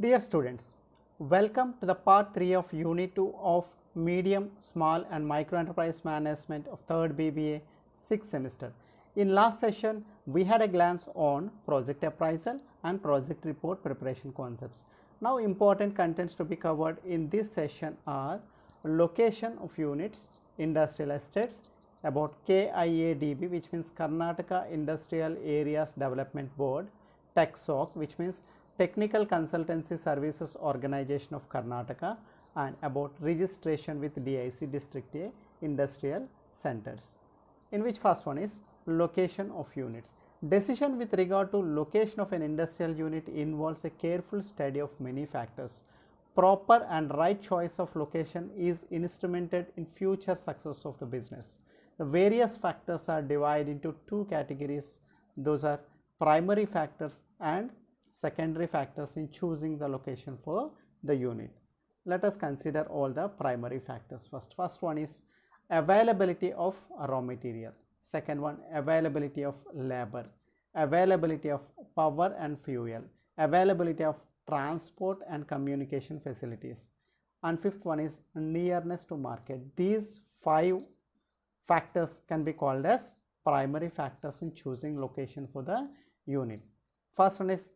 Dear students, welcome to the part 3 of Unit 2 of Medium, Small and Micro Enterprise Management of 3rd BBA 6th semester. In last session, we had a glance on project appraisal and project report preparation concepts. Now, important contents to be covered in this session are location of units, industrial estates, about KIADB, which means Karnataka Industrial Areas Development Board, TechSOC, which means Technical Consultancy Services Organization of Karnataka, and about registration with DIC District A Industrial Centers, in which first one is location of units. Decision with regard to location of an industrial unit involves a careful study of many factors. Proper and right choice of location is instrumented in future success of the business. The various factors are divided into two categories. Those are primary factors and secondary factors in choosing the location for the unit. Let us consider all the primary factors first. First one is availability of raw material. Second one, availability of labor, availability of power and fuel, availability of transport and communication facilities, and fifth one is nearness to market. These 5 factors can be called as primary factors in choosing location for the unit. First one is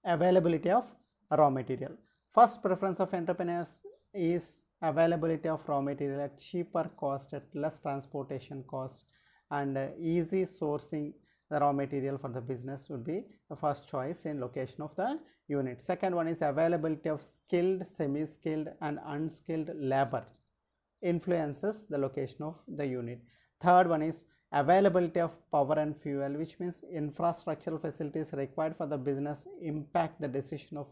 availability of raw material. First preference of entrepreneurs is availability of raw material at cheaper cost, at less transportation cost, and easy sourcing the raw material for the business would be the first choice in location of the unit. Second one is availability of skilled, semi-skilled and unskilled labor influences the location of the unit. Third one is availability of power and fuel, which means infrastructural facilities required for the business impact the decision of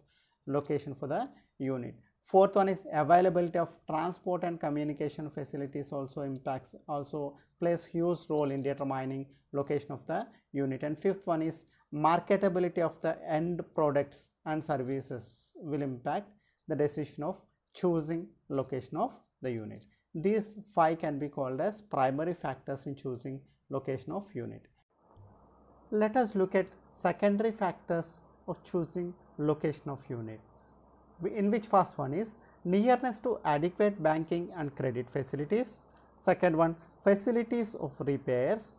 location for the unit. Fourth one is availability of transport and communication facilities also plays huge role in determining location of the unit. And fifth one is marketability of the end products and services will impact the decision of choosing location of the unit. These 5 can be called as primary factors in choosing location of unit. Let us look at secondary factors of choosing location of unit, in which first one is nearness to adequate banking and credit facilities. Second one, facilities of repairs.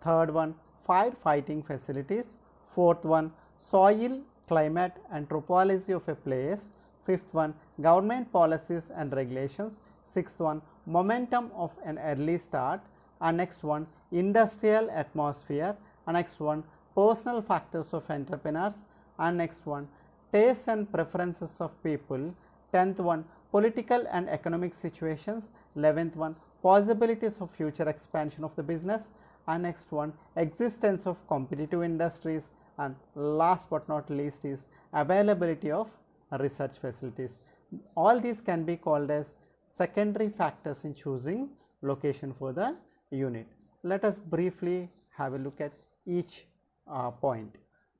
Third one, firefighting facilities. Fourth one, soil, climate and topology of a place. Fifth one, government policies and regulations. Sixth one, momentum of an early start. And next one, industrial atmosphere. And next one, personal factors of entrepreneurs. And next one, tastes and preferences of people. 10th one, political and economic situations. 11th one, possibilities of future expansion of the business. And next one, existence of competitive industries. And last but not least is availability of research facilities. All these can be called as secondary factors in choosing location for the unit. Let us briefly have a look at each point.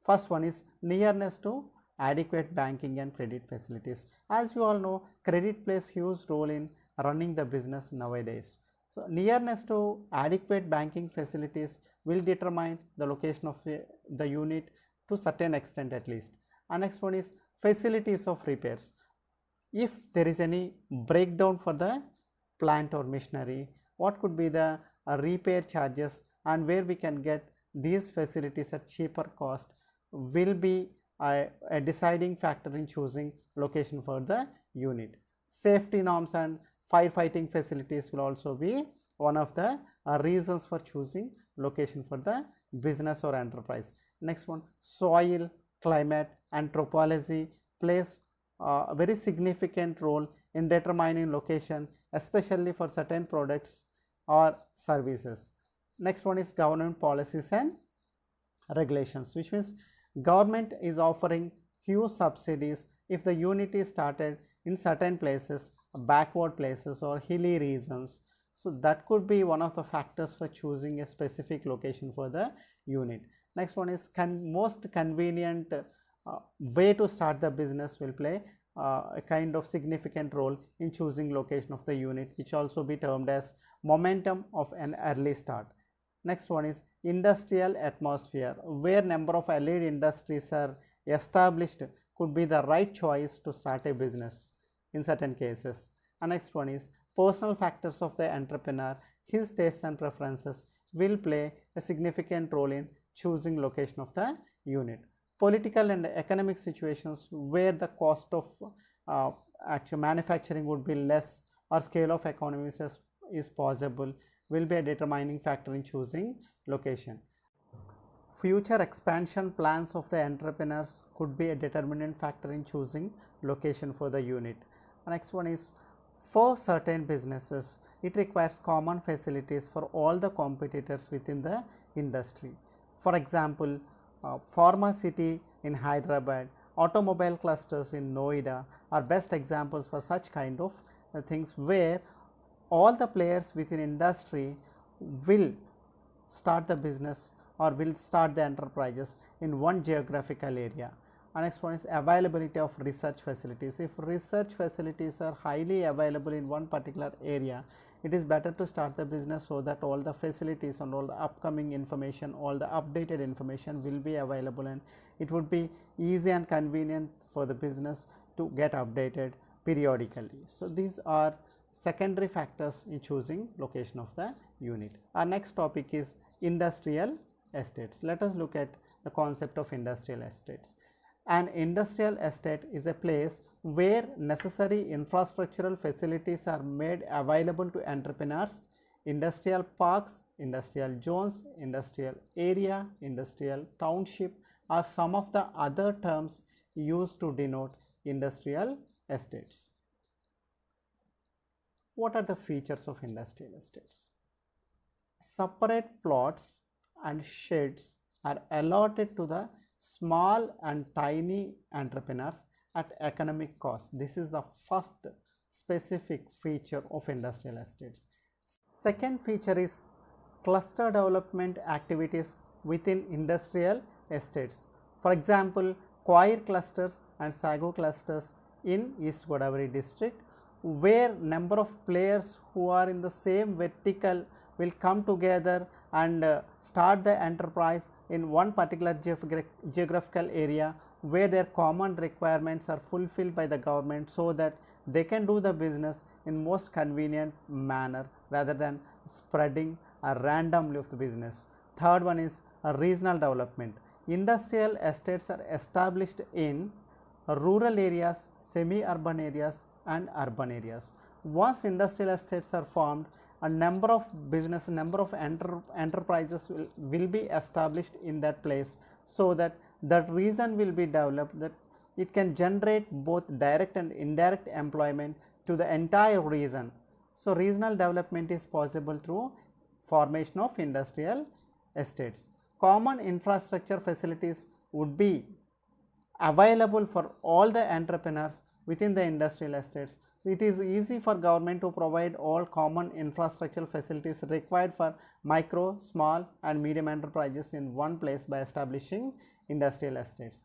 First one is nearness to adequate banking and credit facilities. As you all know, credit plays huge role in running the business nowadays. So nearness to adequate banking facilities will determine the location of the unit to certain extent at least. And next one is facilities of repairs. If there is any breakdown for the plant or machinery, what could be the repair charges and where we can get these facilities at cheaper cost will be a deciding factor in choosing location for the unit. Safety norms and firefighting facilities will also be one of the reasons for choosing location for the business or enterprise. Next one, soil, climate and topology plays a very significant role in determining location, especially for certain products or services. Next one is government policies and regulations, which means government is offering huge subsidies if the unit is started in certain places, backward places or hilly regions. So that could be one of the factors for choosing a specific location for the unit. Next one is most convenient way to start the business will play a kind of significant role in choosing location of the unit, which also be termed as momentum of an early start. Next one is industrial atmosphere, where number of allied industries are established could be the right choice to start a business in certain cases. And next one is personal factors of the entrepreneur, his tastes and preferences will play a significant role in choosing location of the unit. Political and economic situations where the cost of actual manufacturing would be less or scale of economies is possible will be a determining factor in choosing location. Future expansion plans of the entrepreneurs could be a determinant factor in choosing location for the unit. The next one is for certain businesses, it requires common facilities for all the competitors within the industry. For example, Pharma City in Hyderabad, automobile clusters in Noida are best examples for such kind of things where all the players within industry will start the business or will start the enterprises in one geographical area. And next one is availability of research facilities. If research facilities are highly available in one particular area, it is better to start the business so that all the facilities and all the upcoming information, all the updated information will be available, and it would be easy and convenient for the business to get updated periodically. So these are secondary factors in choosing location of the unit. Our next topic is industrial estates. Let us look at the concept of industrial estates. An industrial estate is a place where necessary infrastructural facilities are made available to entrepreneurs. Industrial parks, industrial zones, industrial area, industrial township are some of the other terms used to denote industrial estates. What are the features of industrial estates? Separate plots and sheds are allotted to the small and tiny entrepreneurs at economic cost. This is the first specific feature of industrial estates. Second feature is cluster development activities within industrial estates. For example, Coir clusters and Sago clusters in East Godavari district, where number of players who are in the same vertical will come together and start the enterprise in one particular geographical area where their common requirements are fulfilled by the government, so that they can do the business in most convenient manner rather than spreading randomly of the business. Third one is regional development. Industrial estates are established in rural areas, semi-urban areas and urban areas. Once industrial estates are formed, a number of business, number of enterprises will be established in that place, so that that region will be developed, that it can generate both direct and indirect employment to the entire region. So regional development is possible through formation of industrial estates. Common infrastructure facilities would be available for all the entrepreneurs within the industrial estates. So it is easy for government to provide all common infrastructural facilities required for micro, small and medium enterprises in one place by establishing industrial estates.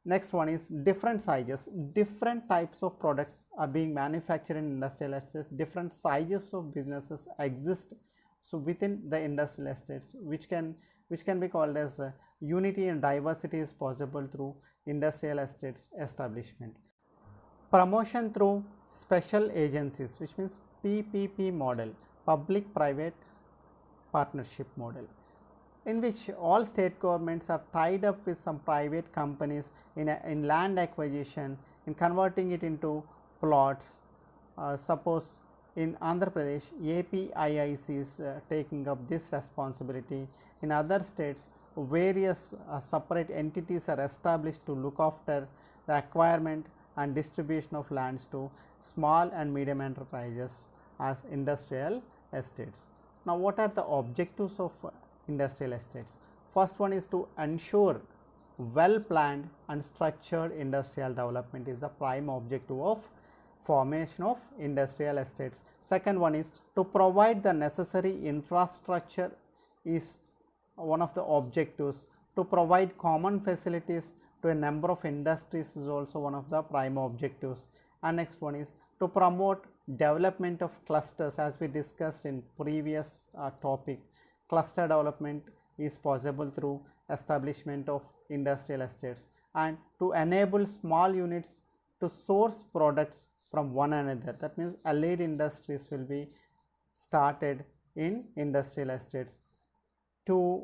Next one is different sizes. Different types of products are being manufactured in industrial estates. Different sizes of businesses exist so within the industrial estates, which can be called as unity and diversity is possible through industrial estates establishment. Promotion through special agencies, which means PPP model, public private partnership model, in which all state governments are tied up with some private companies in land acquisition, in converting it into plots. Suppose in Andhra Pradesh, APIIC is taking up this responsibility. In other states, various separate entities are established to look after the acquirement and distribution of lands to small and medium enterprises as industrial estates. Now, what are the objectives of industrial estates? First one is to ensure well planned and structured industrial development is the prime objective of formation of industrial estates. Second one is to provide the necessary infrastructure is one of the objectives. To provide common facilities to a number of industries is also one of the prime objectives. And next one is to promote development of clusters, as we discussed in previous topic. Cluster development is possible through establishment of industrial estates. and to enable small units to source products from one another. That means allied industries will be started in industrial estates to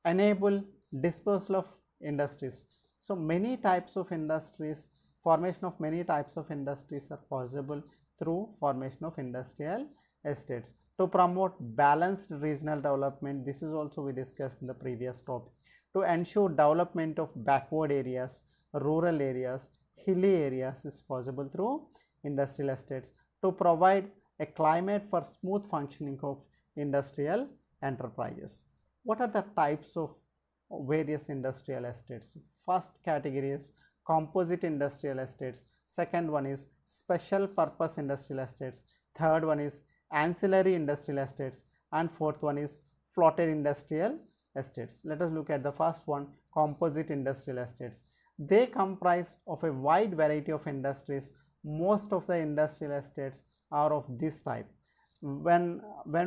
enable dispersal of industries. So many types of industries, formation of many types of industries are possible through formation of industrial estates. To promote balanced regional development, this is also we discussed in the previous topic. To ensure development of backward areas, rural areas, hilly areas is possible through industrial estates. To provide a climate for smooth functioning of industrial enterprises. What are the types of various industrial estates? First category is composite industrial estates, second one is special purpose industrial estates, third one is ancillary industrial estates, and fourth one is floated industrial estates. Let us look at the first one, composite industrial estates. They comprise of a wide variety of industries. Most of the industrial estates are of this type. When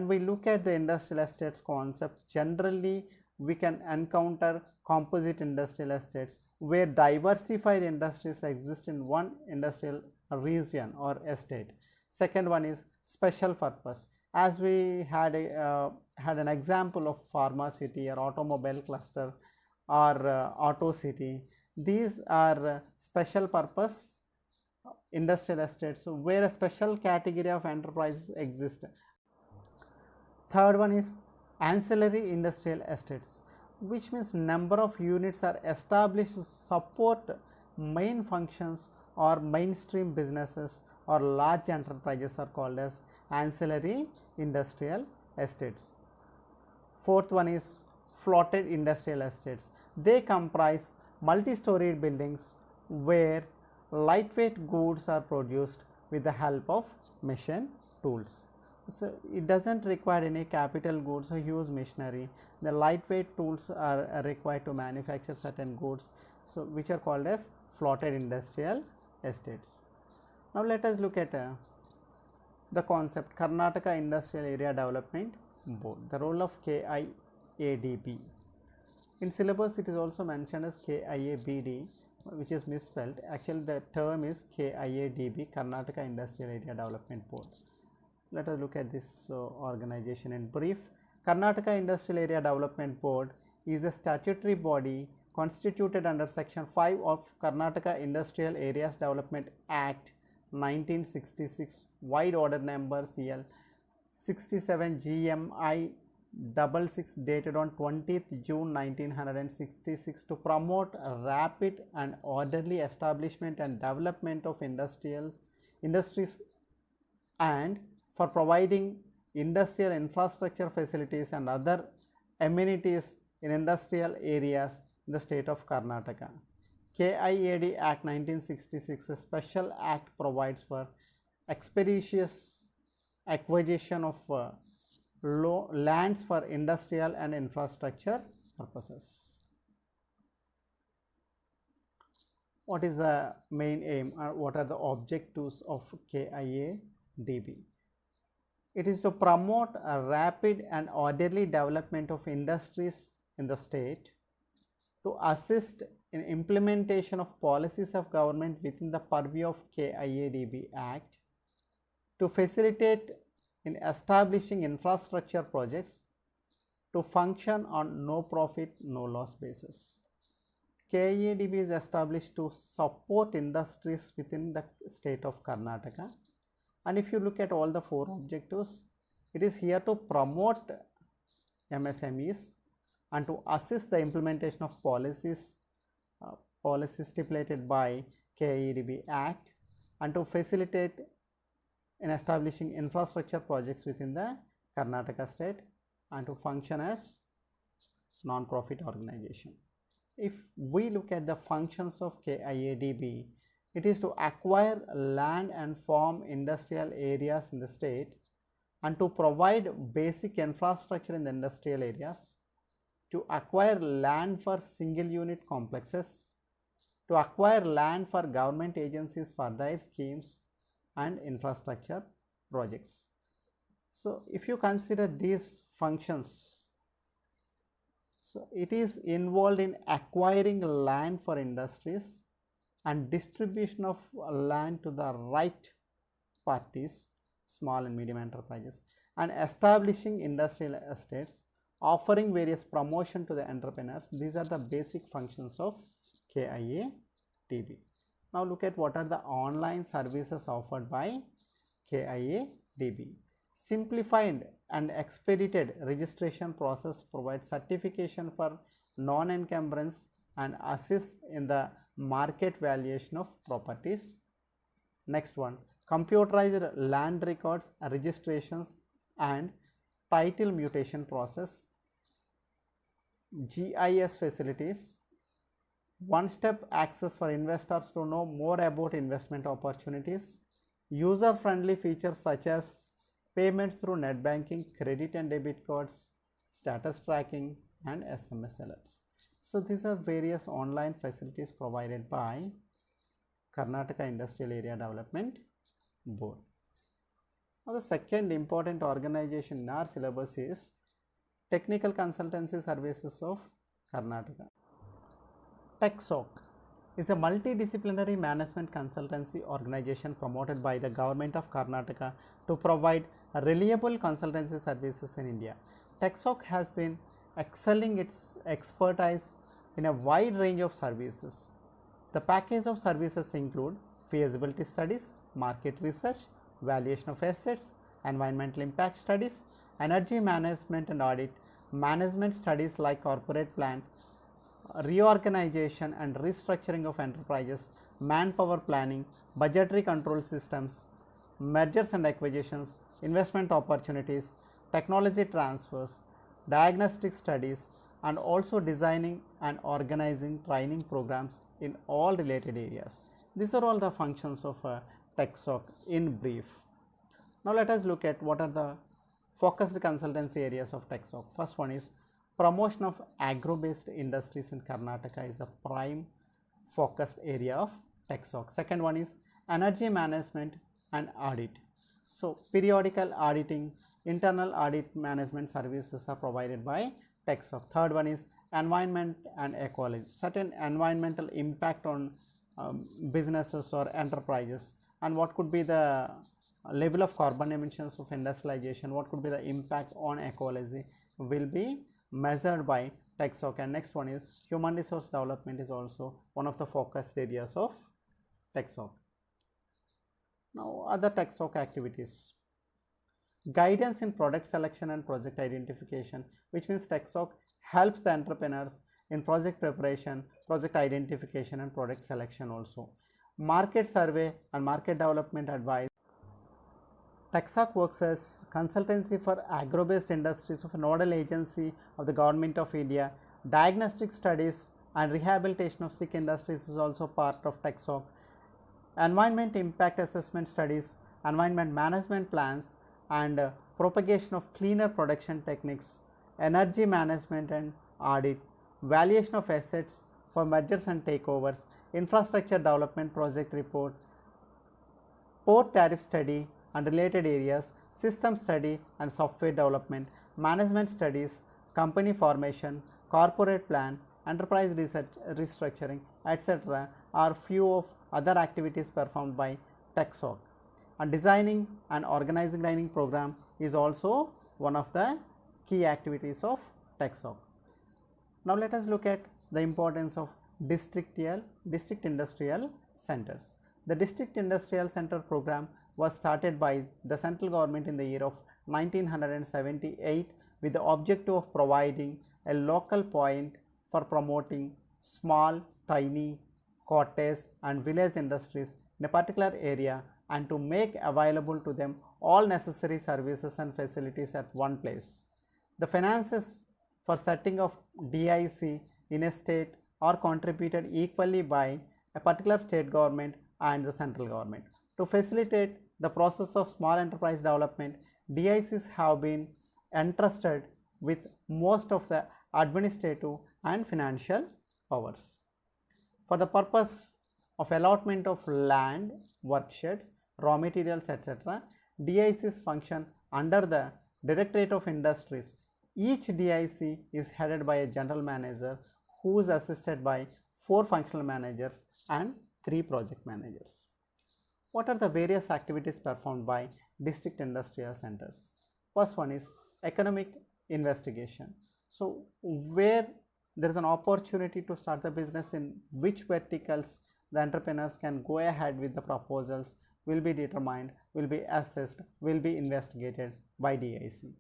we look at the industrial estates concept, generally we can encounter composite industrial estates where diversified industries exist in one industrial region or estate. Second one is special purpose. As we had an example of pharma city or automobile cluster or auto city, these are special purpose industrial estates where a special category of enterprises exist. Third one is ancillary industrial estates, which means number of units are established to support main functions or mainstream businesses or large enterprises are called as ancillary industrial estates. Fourth one is floated industrial estates. They comprise multi-storied buildings where lightweight goods are produced with the help of machine tools. So it doesn't require any capital goods or huge machinery. The lightweight tools are required to manufacture certain goods, so which are called as floated industrial estates. Now let us look at the concept Karnataka Industrial Area Development Board, the role of KIADB. In syllabus it is also mentioned as KIABD, which is misspelled. Actually the term is KIADB, Karnataka Industrial Area Development Board. Let us look at this organization in brief. Karnataka Industrial Area Development Board is a statutory body constituted under Section 5 of Karnataka Industrial Areas Development Act 1966, wide order number CL 67 GMI 66 dated on 20th June 1966 to promote a rapid and orderly establishment and development of industries and for providing industrial infrastructure facilities and other amenities in industrial areas in the state of Karnataka. KIAD Act 1966, a special act, provides for expeditious acquisition of lands for industrial and infrastructure purposes. What is the main aim or what are the objectives of KIADB? It is to promote a rapid and orderly development of industries in the state, to assist in implementation of policies of government within the purview of KIADB Act, to facilitate in establishing infrastructure projects, to function on no profit, no loss basis. KIADB is established to support industries within the state of Karnataka. And if you look at all the four objectives, it is here to promote MSMEs and to assist the implementation of policies stipulated by KIADB Act, and to facilitate in establishing infrastructure projects within the Karnataka state, and to function as non-profit organization. If we look at the functions of KIADB, it is to acquire land and form industrial areas in the state and to provide basic infrastructure in the industrial areas, to acquire land for single unit complexes, to acquire land for government agencies for their schemes and infrastructure projects. So if you consider these functions, So it is involved in acquiring land for industries and distribution of land to the right parties, small and medium enterprises, and establishing industrial estates, offering various promotion to the entrepreneurs. These are the basic functions of KIADB. Now look at what are the online services offered by KIADB. Simplified and expedited registration process provides certification for non-encumbrance and assists in the market valuation of properties. Next one, computerized land records, registrations and title mutation process. GIS facilities, one-step access for investors to know more about investment opportunities. User-friendly features such as payments through net banking, credit and debit cards, status tracking and SMS alerts. So these are various online facilities provided by Karnataka Industrial Area Development Board. Now the second important organization in our syllabus is Technical Consultancy Services of Karnataka. TechSOC is a multidisciplinary management consultancy organization promoted by the government of Karnataka to provide reliable consultancy services in India. TechSOC has been excelling its expertise in a wide range of services. The package of services include feasibility studies, market research, valuation of assets, environmental impact studies, energy management and audit, management studies like corporate plan, reorganization and restructuring of enterprises, manpower planning, budgetary control systems, mergers and acquisitions, investment opportunities, technology transfers, diagnostic studies, and also designing and organizing training programs in all related areas. These are all the functions of TechSOC in brief. Now let us look at what are the focused consultancy areas of TechSOC. First one is promotion of agro-based industries in Karnataka is the prime focused area of TechSOC. Second one is energy management and audit. So periodical auditing, internal audit management services are provided by TechSOC. Third one is environment and ecology. Certain environmental impact on businesses or enterprises, and what could be the level of carbon emissions of industrialization, what could be the impact on ecology will be measured by TechSOC. And next one is human resource development is also one of the focused areas of TechSOC. Now other TechSOC activities, guidance in product selection and project identification, which means TechSOC helps the entrepreneurs in project preparation, project identification and product selection also. Market survey and market development advice. TechSOC works as consultancy for agro-based industries of a nodal agency of the Government of India. Diagnostic studies and rehabilitation of sick industries is also part of TechSOC. Environment impact assessment studies, environment management plans and propagation of cleaner production techniques, energy management and audit, valuation of assets for mergers and takeovers, infrastructure development project report, port tariff study and related areas, system study and software development, management studies, company formation, corporate plan, enterprise research, restructuring, etc. are few of other activities performed by TechSOC. And designing and organizing training program is also one of the key activities of TechSOC. Now let us look at the importance of district industrial centers. The district industrial center program was started by the central government in the year of 1978 with the objective of providing a local point for promoting small, tiny, cottage and village industries in a particular area and to make available to them all necessary services and facilities at one place. The finances for setting of DIC in a state are contributed equally by a particular state government and the central government. To facilitate the process of small enterprise development, DICs have been entrusted with most of the administrative and financial powers. For the purpose of allotment of land, worksheds, raw materials, etc., DICs function under the Directorate of Industries Each DIC is headed by a general manager who is assisted by 4 functional managers and 3 project managers. What are the various activities performed by district industrial centers? First one is economic investigation. So where there is an opportunity to start the business, in which verticals the entrepreneurs can go ahead with the proposals will be determined, will be assessed, will be investigated by DIC.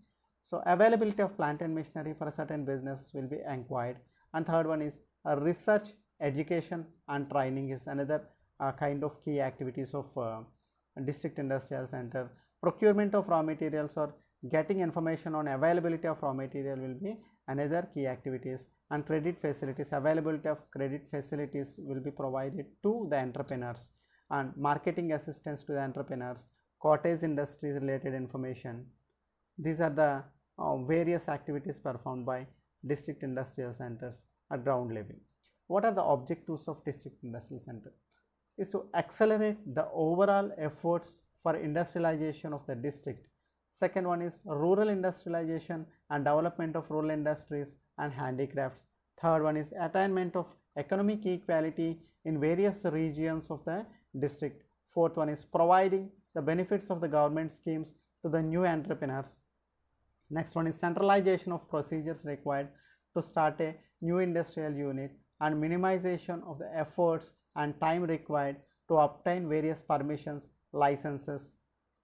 So availability of plant and machinery for a certain business will be inquired. And third one is research, education and training is another kind of key activities of district industrial center. Procurement of raw materials or getting information on availability of raw material will be another key activities. And credit facilities, availability of credit facilities will be provided to the entrepreneurs, and marketing assistance to the entrepreneurs, cottage industry related information. These are the various activities performed by district industrial centers at ground level. What are the objectives of district industrial center? Is to accelerate the overall efforts for industrialization of the district. Second one is rural industrialization and development of rural industries and handicrafts. Third one is attainment of economic equality in various regions of the district. Fourth one is providing the benefits of the government schemes to the new entrepreneurs. Next one is centralization of procedures required to start a new industrial unit and minimization of the efforts and time required to obtain various permissions, licenses,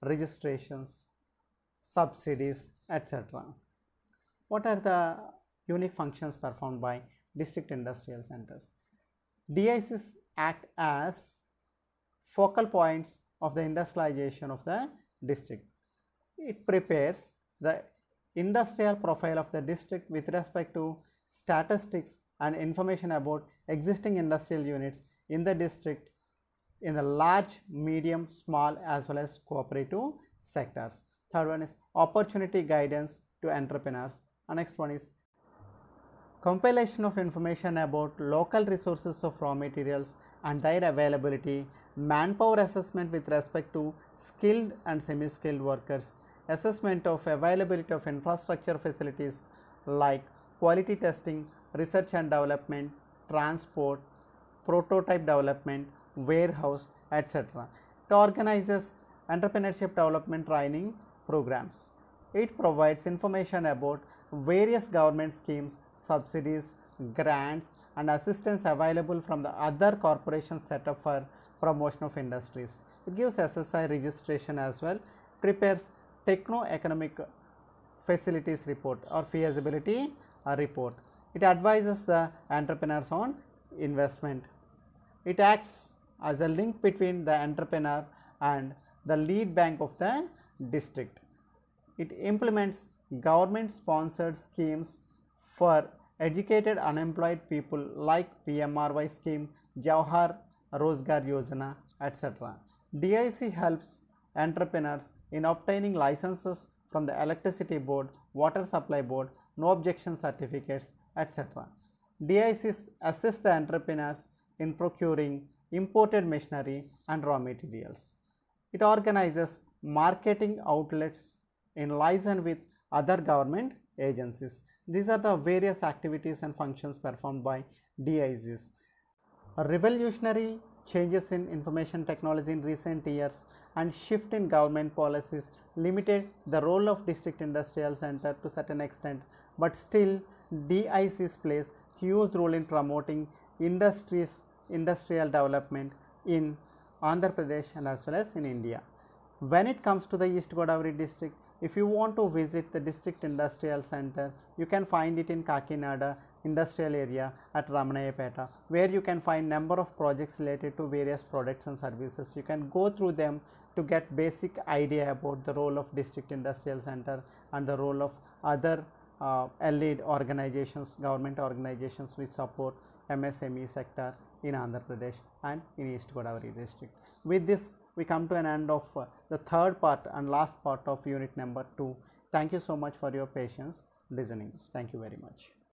registrations, subsidies, etc. What are the unique functions performed by district industrial centers? DICs act as focal points of the industrialization of the district. It prepares the industrial profile of the district with respect to statistics and information about existing industrial units in the district in the large, medium, small as well as cooperative sectors. Third one is opportunity guidance to entrepreneurs. And next one is compilation of information about local resources of raw materials and their availability, manpower assessment with respect to skilled and semi-skilled workers, assessment of availability of infrastructure facilities like quality testing, research and development, transport, prototype development, warehouse, etc. It organizes entrepreneurship development training programs. It provides information about various government schemes, subsidies, grants and assistance available from the other corporations set up for promotion of industries. It gives SSI registration as well, prepares techno-economic facilities report or feasibility report. It advises the entrepreneurs on investment. It acts as a link between the entrepreneur and the lead bank of the district. It implements government sponsored schemes for educated unemployed people like PMRY scheme, Jawahar Rozgar Yojana, etc. DIC helps entrepreneurs in obtaining licenses from the electricity board, water supply board, no objection certificates, etc. DICs assist the entrepreneurs in procuring imported machinery and raw materials. It organizes marketing outlets in liaison with other government agencies. These are the various activities and functions performed by DICs. Revolutionary changes in information technology in recent years and shift in government policies limited the role of district industrial center to certain extent, but still DICs plays huge role in promoting industrial development in Andhra Pradesh and as well as in India. When it comes to the East Godavari district, if you want to visit the district industrial center, you can find it in Kakinada industrial area at Ramanayapeta, where you can find number of projects related to various products and services. You can go through them to get basic idea about the role of district industrial center and the role of other allied organizations, government organizations which support MSME sector in Andhra Pradesh and in East Godavari district. With this, we come to an end of the third part and last part of unit number 2. Thank you so much for your patience listening. Thank you very much.